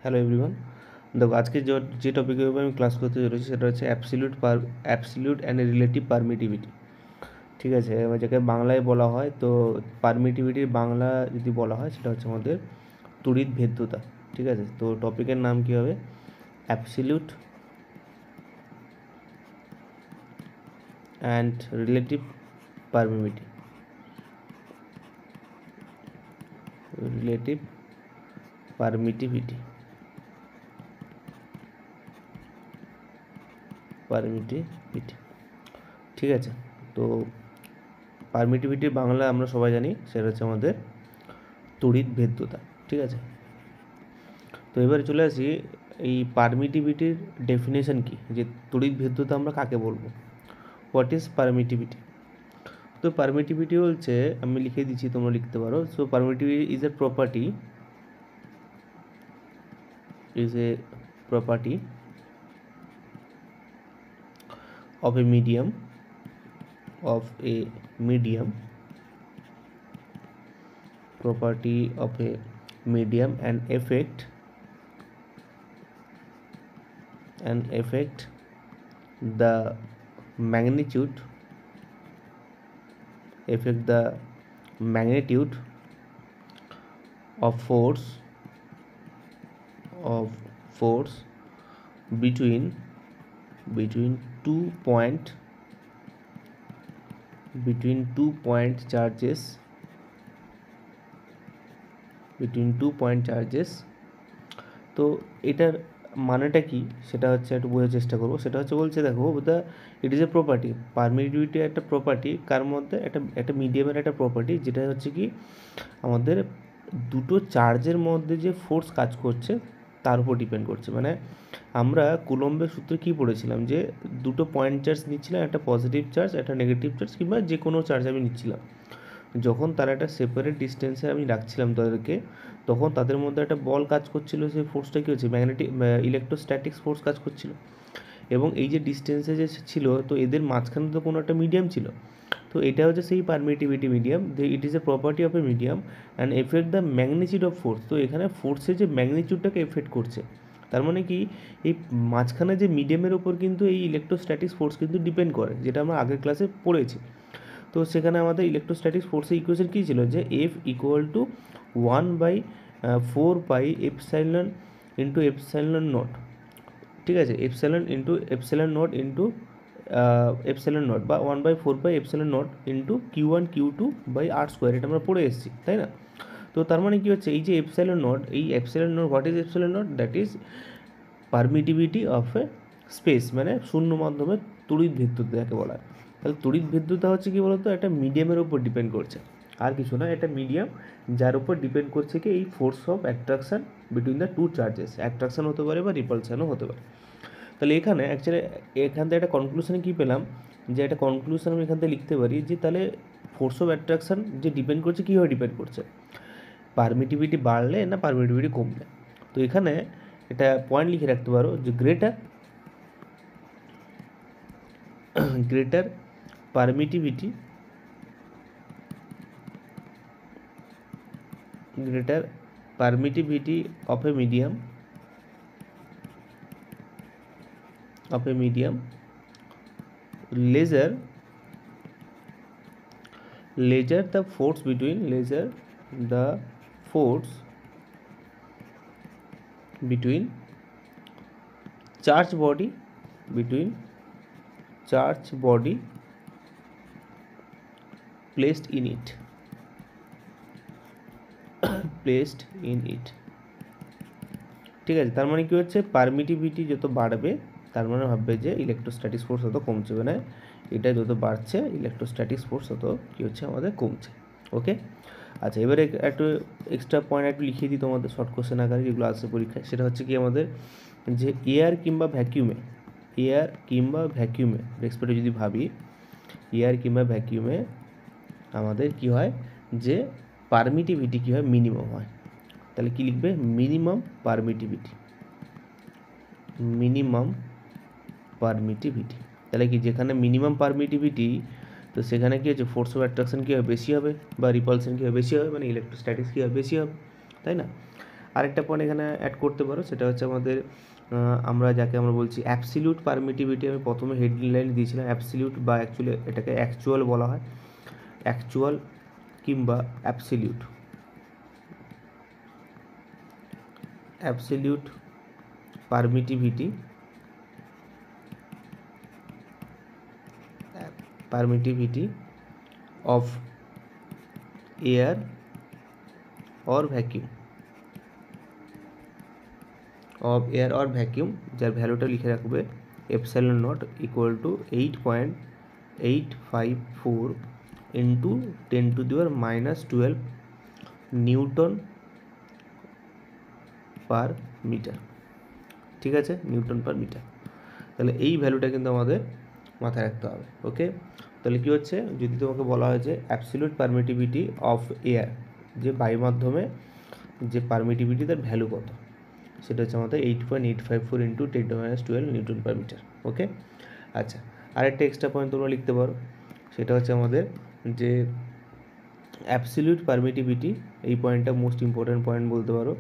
Hello everyone. দেখো আজকে যে টপিকের উপর আমি ক্লাস করতে চলেছি সেটা হচ্ছে অ্যাবসলিউট অ্যান্ড রিলেটিভ পারমিটিভিটি। ঠিক আছে, এবার যাকে বাংলায় বলা হয়, তো পারমিটিভিটির বাংলা যদি বলা হয় সেটা হচ্ছে আমাদের তড়িৎ ভেদ্যতা। ঠিক আছে, তো টপিকের নাম কী হবে? Absolute and relative permittivity. Relative permittivity ঠিক আছে, তো পারমিটিভিটির বাংলা আমরা সবাই জানি সেটা হচ্ছে আমাদের তড়িৎ ভেদ্যতা। ঠিক আছে, তো এবারে চলে আসি এই পারমিটিভিটির ডেফিনেশন কি, যে তড়িৎ ভেদ্যতা আমরা কাকে বলবো, হোয়াট ইজ পারমিটিভিটি। তো পারমিটিভিটি হচ্ছে, আমি লিখে দিচ্ছি তোমরা লিখতে পারো। So permittivity is a property of a medium and affect the magnitude of force between two point charges তো এটার মানেটা কি সেটা হচ্ছে একটু বোঝার চেষ্টা করবো। সেটা হচ্ছে বলছে, দেখো it is a property, permittivity একটা প্রপার্টি, কার মধ্যে? একটা মিডিয়ামের একটা প্রপার্টি, যেটা হচ্ছে কি আমাদের দুটো চার্জের মধ্যে যে ফোর্স কাজ করছে তার উপর ডিপেন্ড করছে। মানে আমরা কুলম্বের সূত্রে কী পড়েছিলাম, যে দুটো পয়েন্ট চার্জ নিচ্ছিলাম, একটা পজিটিভ চার্জ একটা নেগেটিভ চার্জ, কিংবা যে কোনো চার্জ আমি নিচ্ছিলাম, যখন তারা একটা সেপারেট ডিস্টেন্সে আমি রাখছিলাম তাদেরকে, তখন তাদের মধ্যে একটা বল কাজ করছিল। সেই ফোর্সটা কী হচ্ছে? ইলেকট্রোস্ট্যাটিক্স ফোর্স কাজ করছিল। এবং এই যে ডিস্টেন্সে যে ছিল, তো এদের মাঝখানে তো কোনো একটা মিডিয়াম ছিল। তো এটা হচ্ছে সেই permittivity medium, it is a property of A medium and effect the magnitude of force. তো এখানে ফোর্সের যে ম্যাগনিচিউডটাকে এফেক্ট করছে, তার মানে কি এই মাঝখানে যে মিডিয়ামের ওপর কিন্তু এই ইলেকট্রোস্ট্যাটিক্স ফোর্স কিন্তু ডিপেন্ড করে, যেটা আমরা আগের ক্লাসে পড়েছি। তো সেখানে আমাদের ইলেকট্রোস্ট্যাটিক্স ফোর্সের ইকুয়েশন কী ছিল, যে F equal to 1/4 epsilon into epsilon naught. ঠিক আছে, এপসাইলন নট বা 1/4 epsilon not into Q1 Q2 by r², এটা আমরা পড়ে এসেছি, তাই না? তো তার মানে কী হচ্ছে, এই যে epsilon not, what is epsilon not? That is permittivity of A space, মানে শূন্য মাধ্যমে তড়িৎ ভেদ্যতা যাকে বলা হয়। তাহলে তড়িৎ ভেদ্যতা হচ্ছে কি বলতো, একটা মিডিয়ামের উপর ডিপেন্ড করছে, আর কিছু না। এটা মিডিয়াম যার উপর ডিপেন্ড করছে কি এই force of attraction between the two charges. Attraction হতে পারে বা রিপালশনও হতে পারে। তাহলে এখানে অ্যাকচুয়ালি এখান থেকে একটা কনক্লুশনে কী পেলাম, যে একটা কনক্লুশন আমি এখান থেকে লিখতে পারি, যে তাহলে ফোর্স অফ অ্যাট্রাকশন যে ডিপেন্ড করছে, কীভাবে ডিপেন্ড করছে? পারমিটিভিটি বাড়লে না পারমিটিভিটি কমলে। তো এখানে এটা পয়েন্ট লিখে রাখতে পারো, যে greater permittivity of a medium lesser the force between charge body placed in it ঠিক আছে, তার মানে কি হচ্ছে, পারমিটিভিটি যত বাড়বে তার মানে ভাববে যে ইলেকট্রোস্ট্যাটিক্স ফোর্স তত কমছে, মানে এটা যত বাড়ছে ইলেকট্রোস্ট্যাটিক্স ফোর্স তত কী হচ্ছে, আমাদের কমছে। ওকে, আচ্ছা, এবারে একটু এক্সট্রা পয়েন্ট একটু লিখিয়ে দিই তোমাদের শর্ট কোশ্চেন আকারে, যেগুলো আসছে পরীক্ষায়। সেটা হচ্ছে কি আমাদের, যে এয়ার কিংবা ভ্যাকিউমে রেসপেক্টে যদি ভাবি, এয়ার কিংবা ভ্যাকিউমে আমাদের কি হয়, যে পারমিটিভিটি কী হয়, মিনিমাম হয়। তাহলে কি লিখবে? Minimum permittivity. তাহলে কি, যেখানে মিনিমাম পারমিটিভিটি, তো সেখানে কী হচ্ছে, ফোর্স অফ অ্যাট্রাকশন কী হবে, বেশি হবে, বা রিপালশন কী হবে, বেশি হবে, মানে ইলেকট্রোস্ট্যাটিক্স কী হবে, বেশি হবে, তাই না? আরেকটা পয়েন্ট এখানে অ্যাড করতে পারো, সেটা হচ্ছে আমাদের আমরা যাকে আমরা বলছি অ্যাবসলিউট পারমিটিভিটি। আমি প্রথমে হেডলাইন দিয়েছিলাম অ্যাবসলিউট, বা অ্যাকচুয়ালি এটাকে অ্যাকচুয়াল বলা হয়, অ্যাকচুয়াল কিংবা absolute. Absolute permittivity, of air or vacuum, যার ভ্যালুটা লিখে রাখবে epsilon naught equal to 8.854 into 10⁻⁻12 newton per metre. ঠিক আছে, নিউটন পার মিটার। তাহলে এই ভ্যালুটা কিন্তু আমাদের মাথায় রাখতে হবে। ওকে, তাহলে কী হচ্ছে, যদি তোমাকে বলা হয় যে অ্যাবসলিউট পারমিটিভিটি অফ এয়ার, যে বায়ু মাধ্যমে যে পারমিটিভিটি তার ভ্যালু কত, সেটা হচ্ছে আমাদের 8.854 ইন্টু 10⁻12 নিউটন পার মিটার। ওকে, আচ্ছা, আরেকটা এক্সট্রা পয়েন্ট তোমরা লিখতে পারো, সেটা হচ্ছে আমাদের যে অ্যাবসলিউট পারমিটিভিটি, এই পয়েন্টটা মোস্ট ইম্পর্ট্যান্ট পয়েন্ট বলতে পারো।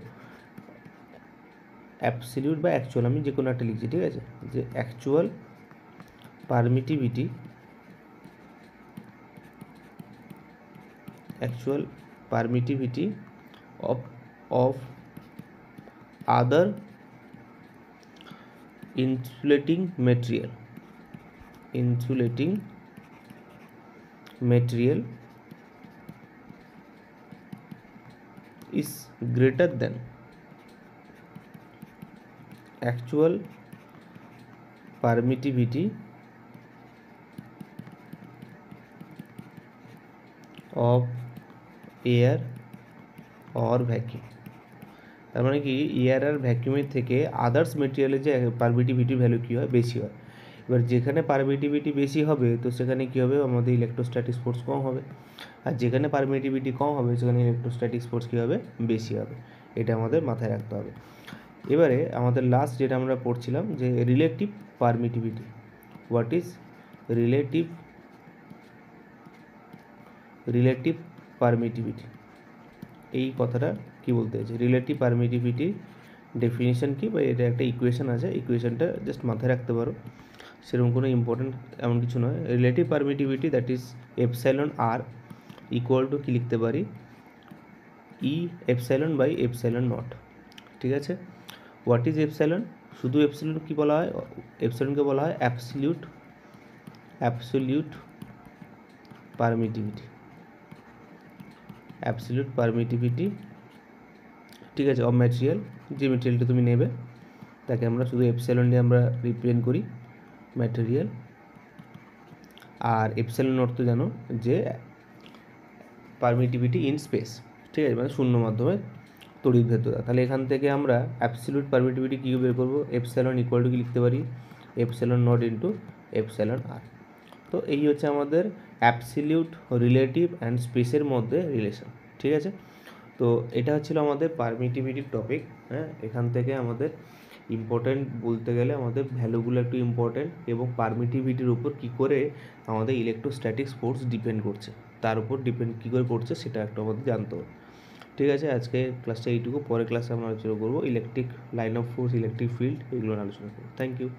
অ্যাবসলিউট বা অ্যাকচুয়াল, আমি যে কোনো একটা লিখছি, ঠিক আছে, যে actual permittivity of other insulating material is greater than actual permittivity of air or vacuum। তার মানে কি, এয়ার আর ভ্যাকিউমের থেকে আদার্স মেটেরিয়ালের যে পারমিটিভিটি ভ্যালু কী হয়, বেশি হয়। এবার যেখানে পারমিটিভিটি বেশি হবে, তো সেখানে কী হবে, আমাদের ইলেকট্রোস্ট্যাটিক ফোর্স কম হবে, আর যেখানে পারমিটিভিটি কম হবে সেখানে ইলেকট্রোস্ট্যাটিক ফোর্স কী হবে, বেশি হবে। এটা আমাদের মাথায় রাখতে হবে। এবারে আমাদের লাস্ট যেটা আমরা পড়ছিলাম, যে relative permittivity. What is relative permittivity, এই কথাটা কি বলতে চাইছে, রিলেটিভ পারমিটিভিটি ডেফিনিশন কি, বা এটা একটা ইকুয়েশন আছে, ইকুয়েশনটা জাস্ট মাথায় রাখতে পারো, সেরকম কোনো ইম্পর্টেন্ট এমন কিছু নয়। Relative permittivity that is epsilon r equal to কী লিখতে পারি, ই এপসাইলন বাই এপসাইলন নট। ঠিক আছে, হোয়াট ইজ এপসাইলন, শুধু এপসাইলন কী বলা হয়, এপসাইলনকে বলা হয় অ্যাবসলিউট পারমিটিভিটি, ঠিক আছে, অফ ম্যাটেরিয়াল। যে ম্যাটেরিয়ালটা তুমি নেবে তাকে আমরা শুধু এপসাইলন দিয়ে আমরা রিপ্রেজেন্ট করি, ম্যাটেরিয়াল। আর এপসাইলন অর্থ জানো যে পারমিটিভিটি ইন স্পেস, ঠিক আছে, মানে শূন্য মাধ্যমে তড়িৎ ভেদ্যতা। তাহলে এখান থেকে আমরা অ্যাবসলিউট পারমিটিভিটি কী বের করবো, এপসাইলন ইকুয়াল টু কী লিখতে পারি, এপসাইলন নট ইন্টু এপসাইলন আর। তো এই হচ্ছে আমাদের অ্যাবসলিউট, রিলেটিভ অ্যান্ড স্পেসের মধ্যে রিলেশন। ঠিক আছে, তো এটা হচ্ছিল আমাদের পারমিটিভিটির টপিক। হ্যাঁ, এখান থেকে আমাদের ইম্পর্ট্যান্ট বলতে গেলে আমাদের ভ্যালুগুলো একটু ইম্পর্ট্যান্ট, এবং পারমিটিভিটির উপর কী করে আমাদের ইলেকট্রোস্ট্যাটিক ফোর্স ডিপেন্ড করছে, তার উপর ডিপেন্ড কী করে করছে সেটা একটু আমাদের জানতে হবে। ঠিক আছে, আজকে ক্লাসটা এইটুকু, পরের ক্লাসে আমরা আলোচনা করবো electric line of force, electric field, এগুলো আলোচনা করবো। Thank you.